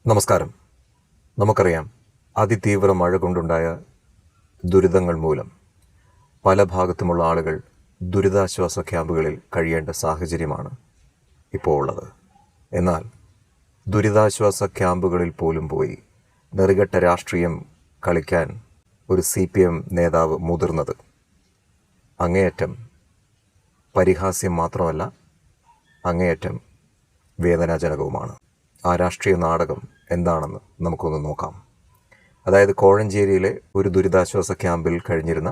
നമസ്കാരം. നമുക്കറിയാം, അതിതീവ്ര മഴ കൊണ്ടുണ്ടായ ദുരിതങ്ങൾ മൂലം പല ഭാഗത്തുമുള്ള ആളുകൾ ദുരിതാശ്വാസ ക്യാമ്പുകളിൽ കഴിയേണ്ട സാഹചര്യമാണ് ഇപ്പോൾ ഉള്ളത്. എന്നാൽ ദുരിതാശ്വാസ ക്യാമ്പുകളിൽ പോലും പോയി നെറുകെട്ട രാഷ്ട്രീയം കളിക്കാൻ ഒരു CPM നേതാവ് മുതിർന്നത് അങ്ങേയറ്റം പരിഹാസ്യം മാത്രമല്ല, അങ്ങേയറ്റം വേദനാജനകവുമാണ്. ആ രാഷ്ട്രീയ നാടകം എന്താണെന്ന് നമുക്കൊന്ന് നോക്കാം. അതായത്, കോഴഞ്ചേരിയിലെ ഒരു ദുരിതാശ്വാസ ക്യാമ്പിൽ കഴിഞ്ഞിരുന്ന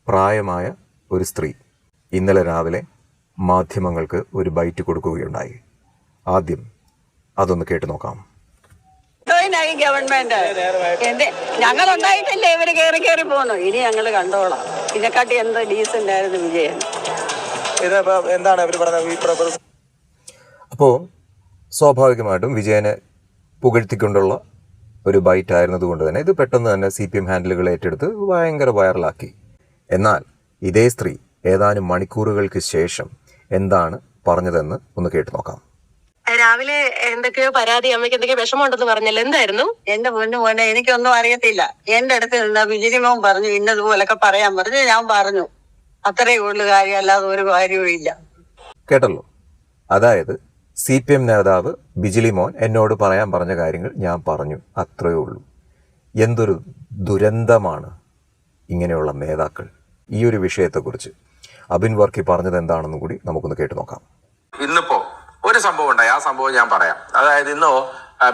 പ്രായമായ ഒരു സ്ത്രീ ഇന്നലെ രാവിലെ മാധ്യമങ്ങൾക്ക് ഒരു ബൈറ്റ് കൊടുക്കുകയുണ്ടായി. ആദ്യം അതൊന്ന് കേട്ടു നോക്കാം. ഗവൺമെന്റ് ഞങ്ങളുണ്ടായിട്ടില്ലേ ഇവര് കയറി പോകുന്നു. ഇനി ഞങ്ങൾ കണ്ടോളാം. ഇതിനെക്കാട്ടി എന്ത് ഡീസന്റ് ആയിരുന്നു വിജയൻ. അപ്പോൾ സ്വാഭാവികമായിട്ടും വിജയനെ പുകഴ്ത്തിക്കൊണ്ടുള്ള ഒരു ബൈറ്റ് ആയിരുന്നതുകൊണ്ട് തന്നെ ഇത് പെട്ടെന്ന് തന്നെ CPM ഹാൻഡിലുകൾ ഏറ്റെടുത്ത് ഭയങ്കര വൈറലാക്കി. എന്നാൽ ഇതേ സ്ത്രീ ഏതാനും മണിക്കൂറുകൾക്ക് ശേഷം എന്താണ് പറഞ്ഞതെന്ന് ഒന്ന് കേട്ടു നോക്കാം. രാവിലെ എന്തൊക്കെയോ പരാതി, അമ്മയ്ക്ക് എന്തൊക്കെയോ വിഷമമുണ്ടെന്ന് പറഞ്ഞല്ലോ, എന്തായിരുന്നു? എന്റെ മോനെ എനിക്കൊന്നും അറിയത്തില്ല. എന്റെ അടുത്ത് നിന്ന് ബിജിലിമോൻ പറഞ്ഞു ഇന്നതുപോലൊക്കെ പറയാൻ പറഞ്ഞു. ഞാൻ പറഞ്ഞു, അത്രേ ഉള്ളു കാര്യം, അല്ലാതെ ഒരു കാര്യവും ഇല്ല. കേട്ടല്ലോ. അതായത് CPM നേതാവ് ബിജിലി മോൻ എന്നോട് പറയാൻ പറഞ്ഞ കാര്യങ്ങൾ ഞാൻ പറഞ്ഞു, അത്രയേ ഉള്ളൂ. എന്തൊരു ദുരന്തമാണ് ഇങ്ങനെയുള്ള നേതാക്കൾ. ഈ ഒരു വിഷയത്തെക്കുറിച്ച് അബിൻ വർക്കി പറഞ്ഞത് എന്താണെന്ന് കൂടി നമുക്കൊന്ന് കേട്ടു നോക്കാം. ഇന്നിപ്പോ ഒരു സംഭവം ഉണ്ടായി. ആ സംഭവം ഞാൻ പറയാം. അതായത് ഇന്നോ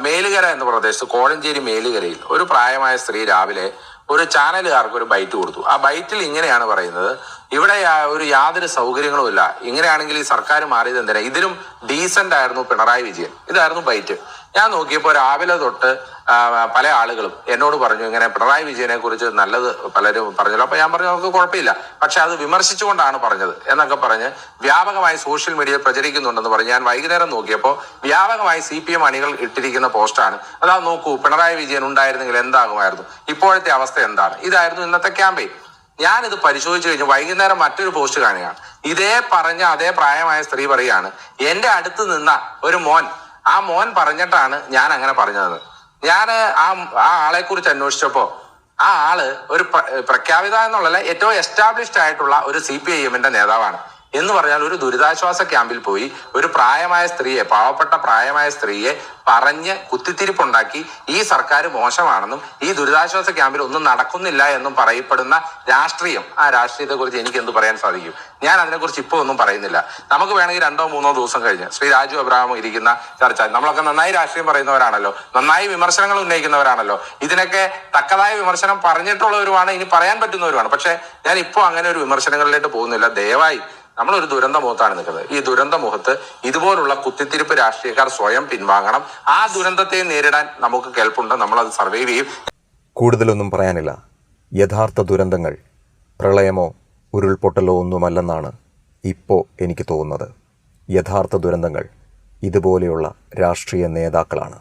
മേലുകര എന്ന പ്രദേശത്ത്, കോഴഞ്ചേരി മേലുകരയിൽ ഒരു പ്രായമായ സ്ത്രീ രാവിലെ ഒരു ചാനലുകാർക്ക് ഒരു ബൈറ്റ് കൊടുത്തു. ആ ബൈറ്റിൽ ഇങ്ങനെയാണ് പറയുന്നത്: ഇവിടെ ഒരു യാതൊരു സൗകര്യങ്ങളും ഇല്ല, ഇങ്ങനെയാണെങ്കിൽ ഈ സർക്കാർ മാറിയത് എന്തിനാ, ഇതിലും ഡീസന്റ് ആയിരുന്നു പിണറായി വിജയൻ. ഇതായിരുന്നു ബൈറ്റ്. ഞാൻ നോക്കിയപ്പോൾ രാവിലെ തൊട്ട് പല ആളുകളും എന്നോട് പറഞ്ഞു ഇങ്ങനെ പിണറായി വിജയനെ കുറിച്ച് നല്ലത് പലരും പറഞ്ഞല്ലോ. അപ്പൊ ഞാൻ പറഞ്ഞു നമുക്ക് കുഴപ്പമില്ല, പക്ഷെ അത് വിമർശിച്ചുകൊണ്ടാണ് പറഞ്ഞത് എന്നൊക്കെ പറഞ്ഞ് വ്യാപകമായി സോഷ്യൽ മീഡിയയിൽ പ്രചരിക്കുന്നുണ്ടെന്ന് പറഞ്ഞ് ഞാൻ വൈകുന്നേരം നോക്കിയപ്പോൾ വ്യാപകമായി CPM അണികൾ ഇട്ടിരിക്കുന്ന പോസ്റ്റാണ്. അതാ നോക്കൂ, പിണറായി വിജയൻ ഉണ്ടായിരുന്നെങ്കിൽ എന്താകുമായിരുന്നു, ഇപ്പോഴത്തെ അവസ്ഥ എന്താണ്. ഇതായിരുന്നു ഇന്നത്തെ ക്യാമ്പയിൻ. ഞാനിത് പരിശോധിച്ചു കഴിഞ്ഞ് വൈകുന്നേരം മറ്റൊരു പോസ്റ്റ് കാണുകയാണ്. ഇതേ പറഞ്ഞ അതേ പ്രായമായ സ്ത്രീ പറയാണ്, എന്റെ അടുത്ത് നിന്ന ഒരു മോൻ, ആ മോൻ പറഞ്ഞിട്ടാണ് ഞാൻ അങ്ങനെ പറഞ്ഞത്. ഞാൻ ആ ആളെ കുറിച്ച് അന്വേഷിച്ചപ്പോ ആ ആള് ഒരു പ്രഖ്യാപിത എന്നുള്ളതല്ല, ഏറ്റവും എസ്റ്റാബ്ലിഷ്ഡ് ആയിട്ടുള്ള ഒരു CPIM-ന്റെ നേതാവാണ്. എന്ന് പറഞ്ഞാൽ ഒരു ദുരിതാശ്വാസ ക്യാമ്പിൽ പോയി ഒരു പ്രായമായ സ്ത്രീയെ, പാവപ്പെട്ട പ്രായമായ സ്ത്രീയെ പറഞ്ഞ് കുത്തിത്തിരിപ്പുണ്ടാക്കി ഈ സർക്കാർ മോശമാണെന്നും ഈ ദുരിതാശ്വാസ ക്യാമ്പിൽ ഒന്നും നടക്കുന്നില്ല എന്നും പറയപ്പെടുന്ന രാഷ്ട്രീയം, ആ രാഷ്ട്രീയത്തെ കുറിച്ച് എനിക്ക് എന്ത് പറയാൻ സാധിക്കും? ഞാൻ അതിനെക്കുറിച്ച് ഇപ്പോൾ ഒന്നും പറയുന്നില്ല. നമുക്ക് വേണമെങ്കിൽ 2-3 ദിവസം കഴിഞ്ഞ് ശ്രീ രാജു അബ്രഹാം ഇരിക്കുന്ന ചർച്ച, നമ്മളൊക്കെ നന്നായി രാഷ്ട്രീയം പറയുന്നവരാണല്ലോ, നന്നായി വിമർശനങ്ങൾ ഉന്നയിക്കുന്നവരാണല്ലോ, ഇതിനൊക്കെ തക്കതായ വിമർശനം പറഞ്ഞിട്ടുള്ളവരുമാണ്, ഇനി പറയാൻ പറ്റുന്നവരുമാണ്. പക്ഷെ ഞാൻ ഇപ്പോൾ അങ്ങനെ ഒരു വിമർശനങ്ങളിലേക്ക് പോകുന്നില്ല. ദയവായി, നമ്മളൊരു ദുരന്ത മുഖത്താണ് നിൽക്കുന്നത്. ഈ ദുരന്ത മുഖത്ത് ഇതുപോലുള്ള കുത്തിത്തിരിപ്പ് രാഷ്ട്രീയക്കാർ സ്വയം പിൻവാങ്ങണം. ആ ദുരന്തത്തെ നേരിടാൻ നമുക്ക് കേൾപ്പുണ്ട്, നമ്മളത് സർവൈവ് ചെയ്യും. കൂടുതലൊന്നും പറയാനില്ല. യഥാർത്ഥ ദുരന്തങ്ങൾ പ്രളയമോ ഉരുൾപൊട്ടലോ ഒന്നുമല്ലെന്നാണ് ഇപ്പോൾ എനിക്ക് തോന്നുന്നത്. യഥാർത്ഥ ദുരന്തങ്ങൾ ഇതുപോലെയുള്ള രാഷ്ട്രീയ നേതാക്കളാണ്.